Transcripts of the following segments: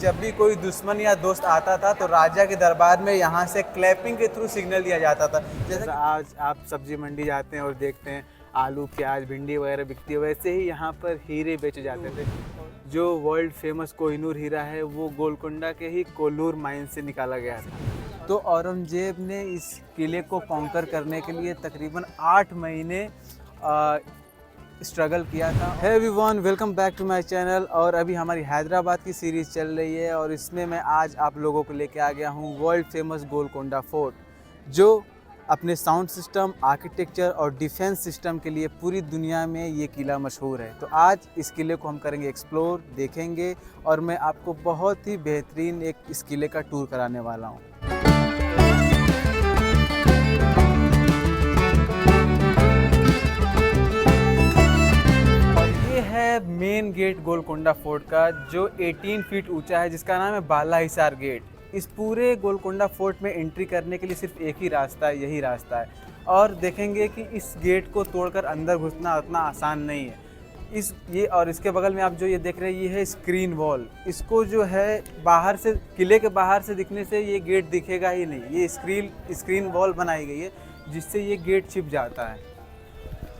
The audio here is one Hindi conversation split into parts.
जब भी कोई दुश्मन या दोस्त आता था तो राजा के दरबार में यहाँ से क्लैपिंग के थ्रू सिग्नल दिया जाता था। जैसे आज आप सब्जी मंडी जाते हैं और देखते हैं आलू प्याज भिंडी वगैरह बिकती है, वैसे ही यहाँ पर हीरे बेचे जाते थे। जो वर्ल्ड फेमस कोहिनूर हीरा है वो गोलकोंडा के ही कोल्लूर माइन से निकाला गया था। तो औरंगजेब ने इस किले को कॉन्कर करने के लिए तकरीबन 8 महीने स्ट्रगल किया था। Hey everyone, welcome back to my channel. और अभी हमारी हैदराबाद की सीरीज़ चल रही है और इसमें मैं आज आप लोगों को लेके आ गया हूँ वर्ल्ड फेमस गोलकोंडा फोर्ट, जो अपने साउंड सिस्टम, आर्किटेक्चर और डिफेंस सिस्टम के लिए पूरी दुनिया में ये किला मशहूर है। तो आज इस किले को हम करेंगे एक्सप्लोर, देखेंगे और मैं आपको बहुत ही बेहतरीन एक इस किले का टूर कराने वाला हूँ। है मेन गेट गोलकोंडा फोर्ट का, जो 18 फीट ऊंचा है, जिसका नाम है बाला हिसार गेट। इस पूरे गोलकोंडा फोर्ट में एंट्री करने के लिए सिर्फ एक ही रास्ता है, यही रास्ता है। और देखेंगे कि इस गेट को तोड़कर अंदर घुसना उतना आसान नहीं है। और इसके बगल में आप जो ये देख रहे हैं, ये है स्क्रीन वॉल। इसको जो है बाहर से, किले के बाहर से दिखने से ये गेट दिखेगा ही नहीं। ये स्क्रीन वॉल बनाई गई है जिससे ये गेट छिप जाता है।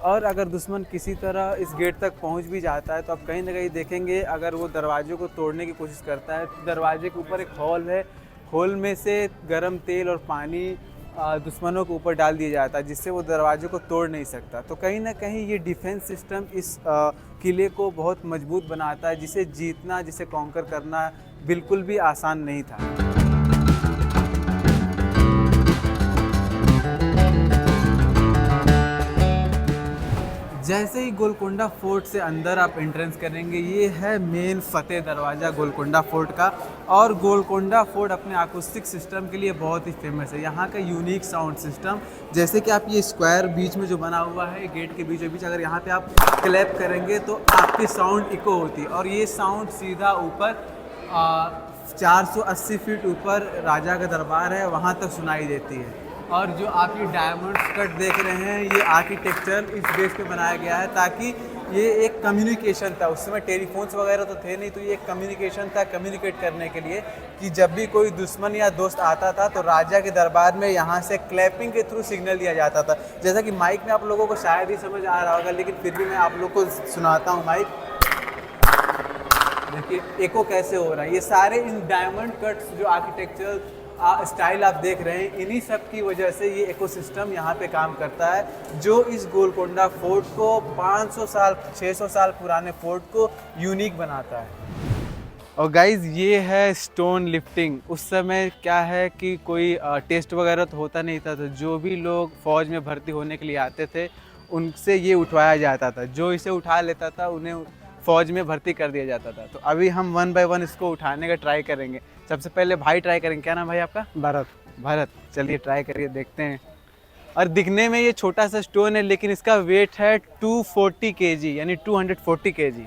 और अगर दुश्मन किसी तरह इस गेट तक पहुंच भी जाता है तो आप कहीं ना कहीं देखेंगे, अगर वो दरवाजे को तोड़ने की कोशिश करता है तो दरवाजे के ऊपर एक हॉल है। हॉल में से गर्म तेल और पानी दुश्मनों के ऊपर डाल दिया जाता है, जिससे वो दरवाजे को तोड़ नहीं सकता। तो कहीं ना कहीं ये डिफेंस सिस्टम इस किले को बहुत मजबूत बनाता है, जिसे जीतना, जिसे कॉन्कर करना बिल्कुल भी आसान नहीं था। जैसे ही गोलकोंडा फोर्ट से अंदर आप एंट्रेंस करेंगे, ये है मेन फतेह दरवाज़ा गोलकोंडा फोर्ट का। और गोलकोंडा फोर्ट अपने अकॉस्टिक सिस्टम के लिए बहुत ही फेमस है। यहाँ का यूनिक साउंड सिस्टम, जैसे कि आप ये स्क्वायर बीच में जो बना हुआ है गेट के बीचों बीच, अगर यहाँ पे आप क्लैप करेंगे तो आपकी साउंड इको होती है। और ये साउंड सीधा ऊपर 480 फीट ऊपर राजा का दरबार है, वहाँ तक सुनाई देती है। और जो आप ये डायमंड कट देख रहे हैं, ये आर्किटेक्चर इस बेस पे बनाया गया है ताकि ये एक कम्युनिकेशन था। उस समय टेलीफोन्स वगैरह तो थे नहीं, तो ये एक कम्युनिकेशन था, कम्युनिकेट करने के लिए कि जब भी कोई दुश्मन या दोस्त आता था तो राजा के दरबार में यहाँ से क्लैपिंग के थ्रू सिग्नल दिया जाता था। जैसा कि माइक में आप लोगों को शायद ही समझ आ रहा होगा, लेकिन फिर भी मैं आप लोग को सुनाता हूँ। माइक देखिए एको कैसे हो रहा है। ये सारे इन डायमंड कट्स जो आर्किटेक्चरल स्टाइल आप देख रहे हैं, इन्हीं सब की वजह से ये इकोसिस्टम यहाँ पे काम करता है, जो इस गोलकोंडा फोर्ट को 500 साल 600 साल पुराने फोर्ट को यूनिक बनाता है। और गाइज, ये है स्टोन लिफ्टिंग। उस समय क्या है कि कोई टेस्ट वगैरह तो होता नहीं था, तो जो भी लोग फ़ौज में भर्ती होने के लिए आते थे उनसे ये उठवाया जाता था। जो इसे उठा लेता था उन्हें फ़ौज में भर्ती कर दिया जाता था। तो अभी हम 1 बाय 1 इसको उठाने का ट्राई करेंगे। सबसे पहले भाई ट्राई करेंगे। क्या नाम भाई आपका? भारत। चलिए ट्राई करिए, देखते हैं। और दिखने में ये छोटा सा स्टोन है, लेकिन इसका वेट है 240 kg, यानी 240 kg।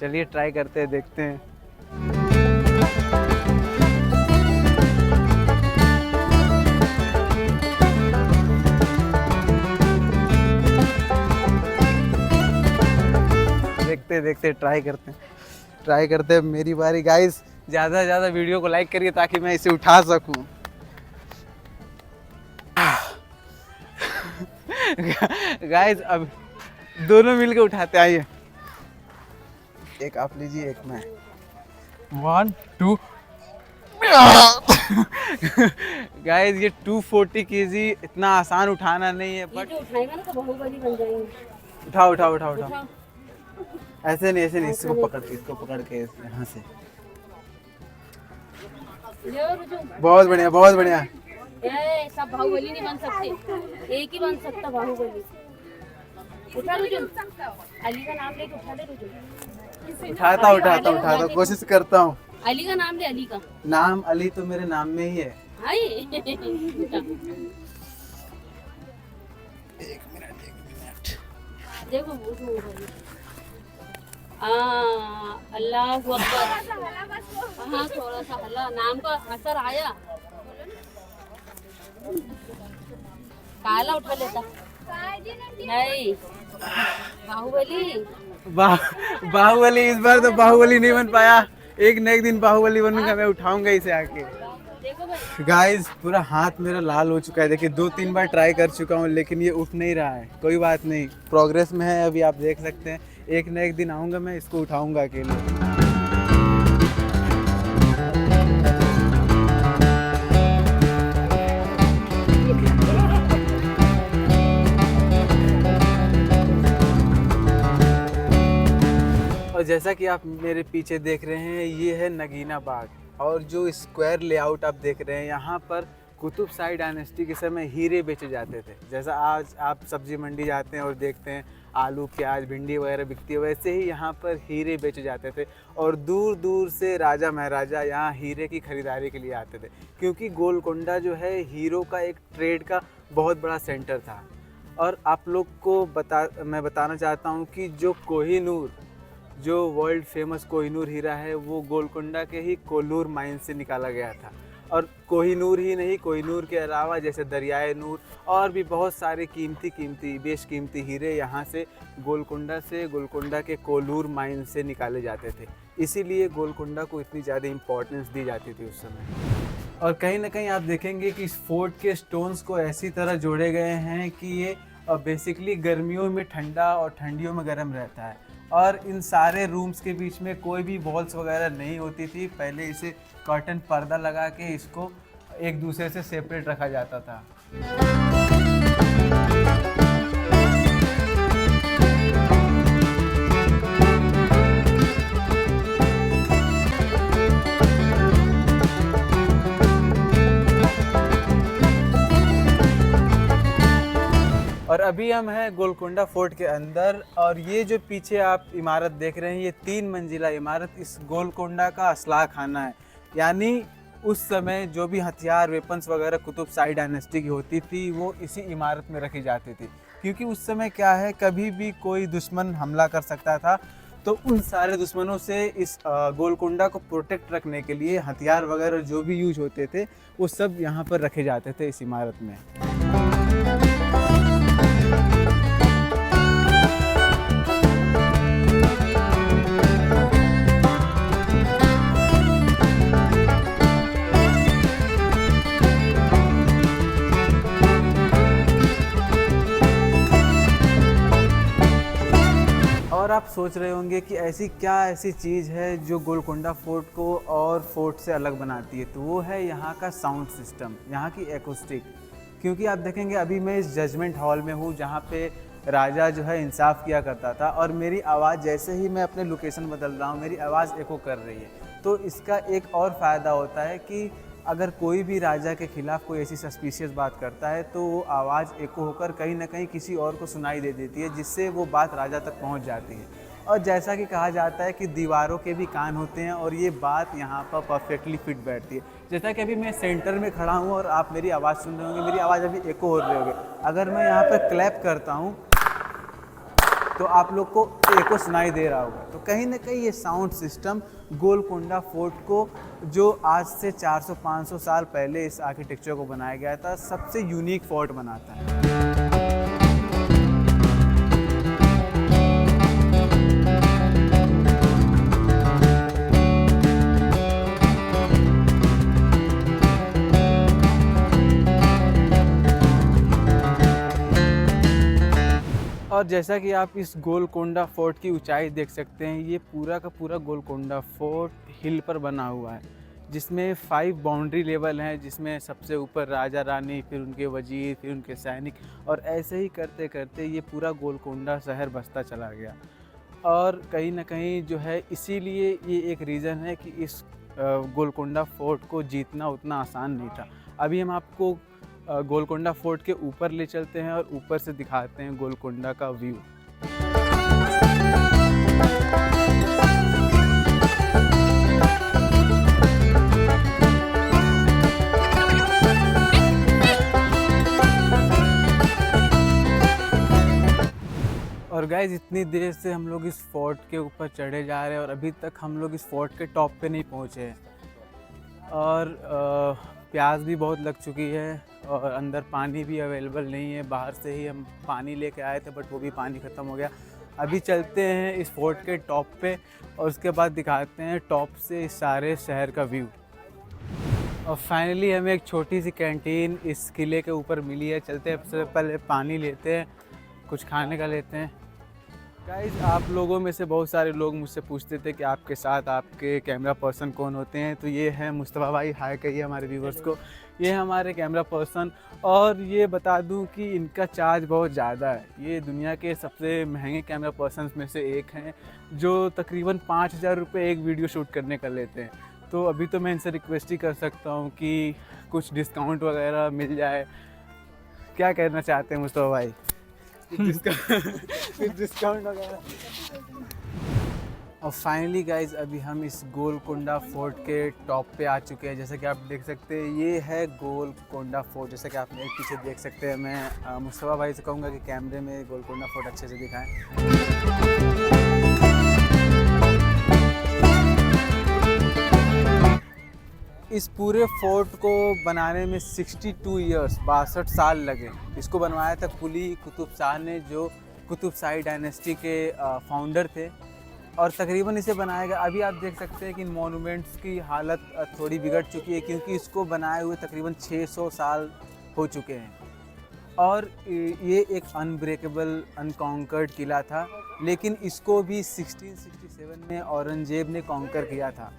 चलिए ट्राई करते हैं, देखते हैं। देखते ट्राई करते मेरी बारी। गाइस, ज़्यादा से ज़्यादा वीडियो को लाइक करिए ताकि मैं इसे उठा सकूं। गाइस, अब दोनों मिलकर उठाते, आइए। एक आप लीजिए, एक मैं। 1 2। गाइस, ये 240 kg इतना आसान उठाना नहीं है, बट उठाएगा ना तो बाहुबली बन जाएंगे। उठाओ। ऐसे नहीं, इसको पकड़ के यहाँ से। बहुत बढ़िया। सब बाहुबली नहीं बन सकते, एक ही बन सकता बाहुबली। उठा रुजुन, अली का नाम लेके उठा दे रुजुन। उठाता, कोशिश करता हूँ। अली का नाम ले, अली का नाम अली तो मेरे नाम में ही है। एक मिनट देखो, अल्लाह अकबर। हाँ, थोड़ा सा हल्ला, नाम का असर आया। काला उठा लेता नहीं। बाहुबली इस बार तो बाहुबली नहीं बन पाया। एक न एक दिन बाहुबली बनूंगा, मैं उठाऊंगा इसे आके। देखो भाई, गाइस पूरा हाथ मेरा लाल हो चुका है, देखिए 2-3 बार ट्राई कर चुका हूँ लेकिन ये उठ नहीं रहा है। कोई बात नहीं, प्रोग्रेस में है अभी, आप देख सकते हैं। एक न एक दिन आऊँगा, मैं इसको उठाऊँगा अकेले। और जैसा कि आप मेरे पीछे देख रहे हैं, ये है नगीना बाग। और जो स्क्वायर लेआउट आप देख रहे हैं, यहाँ पर कुतुब शाही डायनेस्टी के समय हीरे बेचे जाते थे। जैसा आज आप सब्जी मंडी जाते हैं और देखते हैं आलू, प्याज, भिंडी वगैरह बिकती है, वैसे ही यहाँ पर हीरे बेचे जाते थे। और दूर दूर से राजा महाराजा यहाँ हीरे की खरीदारी के लिए आते थे, क्योंकि गोलकोंडा जो है हीरो का एक ट्रेड का बहुत बड़ा सेंटर था। और आप लोग को मैं बताना चाहता हूँ कि जो कोहिनूर, जो वर्ल्ड फेमस कोहिनूर हीरा है, वो गोलकोंडा के ही कोल्लूर माइन से निकाला गया था। और कोहिनूर ही नहीं, कोहिनूर के अलावा जैसे दरियाए नूर और भी बहुत सारे कीमती बेशकीमती हीरे यहाँ से गोलकोंडा के कोल्लूर माइन से निकाले जाते थे। इसीलिए गोलकोंडा को इतनी ज़्यादा इम्पोर्टेंस दी जाती थी उस समय। और कहीं ना कहीं आप देखेंगे कि इस फोर्ट के स्टोन्स को ऐसी तरह जोड़े गए हैं कि ये बेसिकली गर्मियों में ठंडा और ठंडियों में गर्म रहता है। और इन सारे रूम्स के बीच में कोई भी वॉल्स वगैरह नहीं होती थी। पहले इसे कर्टन पर्दा लगा के इसको एक दूसरे से सेपरेट रखा जाता था। और अभी हम हैं गोलकोंडा फोर्ट के अंदर, और ये जो पीछे आप इमारत देख रहे हैं, ये 3 मंजिला इमारत इस गोलकोंडा का असलाह खाना है। यानी उस समय जो भी हथियार, वेपन्स वगैरह कुतुब शाही डायनेस्टी की होती थी, वो इसी इमारत में रखी जाती थी। क्योंकि उस समय क्या है, कभी भी कोई दुश्मन हमला कर सकता था, तो उन सारे दुश्मनों से इस गोलकोंडा को प्रोटेक्ट रखने के लिए हथियार वगैरह जो भी यूज होते थे, वो सब यहाँ पर रखे जाते थे इस इमारत में। और आप सोच रहे होंगे कि ऐसी चीज़ है जो गोलकोंडा फोर्ट को और फोर्ट से अलग बनाती है, तो वो है यहाँ का साउंड सिस्टम, यहाँ की एक्यूस्टिक। क्योंकि आप देखेंगे अभी मैं इस जजमेंट हॉल में हूँ, जहाँ पे राजा जो है इंसाफ किया करता था, और मेरी आवाज़ जैसे ही मैं अपने लोकेशन बदल रहा हूँ, मेरी आवाज़ एको कर रही है। तो इसका एक और फ़ायदा होता है कि अगर कोई भी राजा के खिलाफ कोई ऐसी सस्पिशियस बात करता है, तो वो आवाज़ एको होकर कहीं ना कहीं किसी और को सुनाई दे देती है, जिससे वो बात राजा तक पहुंच जाती है। और जैसा कि कहा जाता है कि दीवारों के भी कान होते हैं, और ये बात यहाँ पर परफेक्टली फिट बैठती है। जैसा कि अभी मैं सेंटर में खड़ा हूँ और आप मेरी आवाज़ सुन रहे होंगे, मेरी आवाज़ अभी एको हो रही होगी। अगर मैं यहाँ पर क्लैप करता हूँ तो आप लोग को एको सुनाई दे रहा होगा। तो कहीं ना कहीं ये साउंड सिस्टम गोलकोंडा फोर्ट को, जो आज से 400-500 साल पहले इस आर्किटेक्चर को बनाया गया था, सबसे यूनिक फोर्ट बनाता है। और जैसा कि आप इस गोलकोंडा फोर्ट की ऊंचाई देख सकते हैं, ये पूरा का पूरा गोलकोंडा फोर्ट हिल पर बना हुआ है, जिसमें 5 बाउंड्री लेवल हैं, जिसमें सबसे ऊपर राजा रानी, फिर उनके वजीर, फिर उनके सैनिक, और ऐसे ही करते करते ये पूरा गोलकोंडा शहर बसता चला गया। और कहीं ना कहीं जो है, इसीलिए ये एक रीज़न है कि इस गोलकोंडा फोर्ट को जीतना उतना आसान नहीं था। अभी हम आपको गोलकोंडा फोर्ट के ऊपर ले चलते हैं और ऊपर से दिखाते हैं गोलकोंडा का व्यू। और गाइज, इतनी देर से हम लोग इस फोर्ट के ऊपर चढ़े जा रहे हैं और अभी तक हम लोग इस फोर्ट के टॉप पे नहीं पहुँचे। और प्यास भी बहुत लग चुकी है, और अंदर पानी भी अवेलेबल नहीं है। बाहर से ही हम पानी लेके आए थे, बट वो भी पानी ख़त्म हो गया। अभी चलते हैं इस फोर्ट के टॉप पे और उसके बाद दिखाते हैं टॉप से इस सारे शहर का व्यू। और फाइनली हमें एक छोटी सी कैंटीन इस किले के ऊपर मिली है। चलते हैं, सबसे पहले पानी लेते हैं, कुछ खाने का लेते हैं। गाइस, आप लोगों में से बहुत सारे लोग मुझसे पूछते थे कि आपके साथ आपके कैमरा पर्सन कौन होते हैं। तो ये है मुस्तफ़ा भाई, हाय कहिए हमारे व्यूवर्स को। ये है हमारे कैमरा पर्सन। और ये बता दूं कि इनका चार्ज बहुत ज़्यादा है। ये दुनिया के सबसे महंगे कैमरा पर्सन में से एक हैं, जो तकरीबन 5,000 रुपये एक वीडियो शूट करने का लेते हैं। तो अभी तो मैं इनसे रिक्वेस्ट ही कर सकता हूँ कि कुछ डिस्काउंट वगैरह मिल जाए। क्या कहना चाहते हैं मुस्तफ़ा भाई? डिस्काउंट वगैरह। और फाइनली गाइज, अभी हम इस गोलकोंडा फोर्ट के टॉप पे आ चुके हैं। जैसे कि आप देख सकते हैं, ये है गोलकोंडा फोर्ट। जैसे कि आप मेरे पीछे देख सकते हैं। मैं मुस्तफ़ा भाई से कहूँगा कि कैमरे में गोलकोंडा फोर्ट अच्छे से दिखाएं। इस पूरे फोर्ट को बनाने में 62 ईयर्स 62 साल लगे। इसको बनवाया था कुली कुतुब शाह ने, जो कुतुब शाही डायनेस्टी के फाउंडर थे। और तकरीबन इसे बनाया गया। अभी आप देख सकते हैं कि इन मॉन्यूमेंट्स की हालत थोड़ी बिगड़ चुकी है, क्योंकि इसको बनाए हुए तकरीबन 600 साल हो चुके हैं। और ये एक अनब्रेकेबल अनकॉन्कर्ड किला था, लेकिन इसको भी 1667 में औरंगजेब ने कॉन्कर किया था।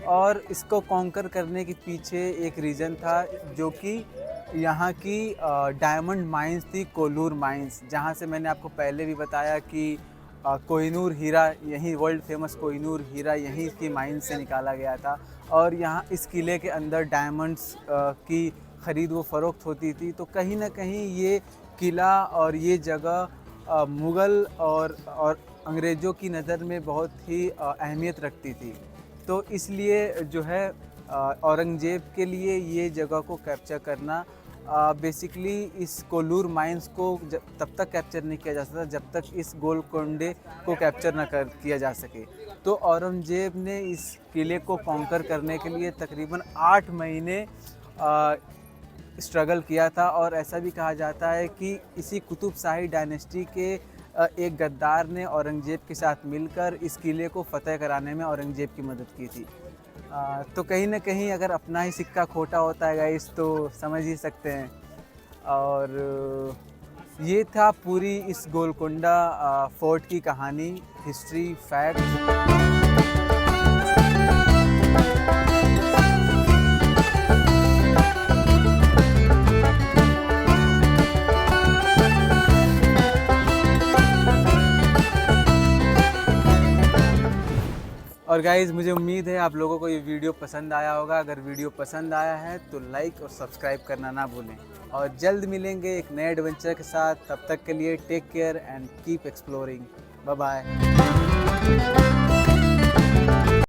और इसको कॉन्कर करने के पीछे एक रीज़न था, जो कि यहाँ की डायमंड माइंस थी, कोलूर माइंस, जहाँ से मैंने आपको पहले भी बताया कि कोहिनूर हीरा, यहीं वर्ल्ड फेमस कोहिनूर हीरा यहीं की माइंस से निकाला गया था। और यहाँ इस किले के अंदर डायमंड्स की ख़रीद व फ़रोख्त होती थी। तो कहीं ना कहीं ये किला और ये जगह मुग़ल और अंग्रेज़ों की नज़र में बहुत ही अहमियत रखती थी। तो इसलिए जो है औरंगज़ेब के लिए ये जगह को कैप्चर करना, बेसिकली इस कोलूर माइंस को तब तक कैप्चर नहीं किया जा सकता जब तक इस गोलकोंडे को कैप्चर न किया जा सके। तो औरंगज़ेब ने इस किले को कॉन्कर करने के लिए तकरीबन 8 महीने स्ट्रगल किया था। और ऐसा भी कहा जाता है कि इसी कुतुब शाही डायनेस्टी के एक गद्दार ने औरंगज़ेब के साथ मिलकर इस किले को फ़तह कराने में औरंगज़ेब की मदद की थी। तो कहीं ना कहीं अगर अपना ही सिक्का खोटा होता है गाइस, तो समझ ही सकते हैं। और ये था पूरी इस गोलकोंडा फोर्ट की कहानी, हिस्ट्री, फैक्ट। और गाइज़, मुझे उम्मीद है आप लोगों को ये वीडियो पसंद आया होगा। अगर वीडियो पसंद आया है तो लाइक और सब्सक्राइब करना ना भूलें। और जल्द मिलेंगे एक नए एडवेंचर के साथ। तब तक के लिए take care and keep exploring. Bye bye.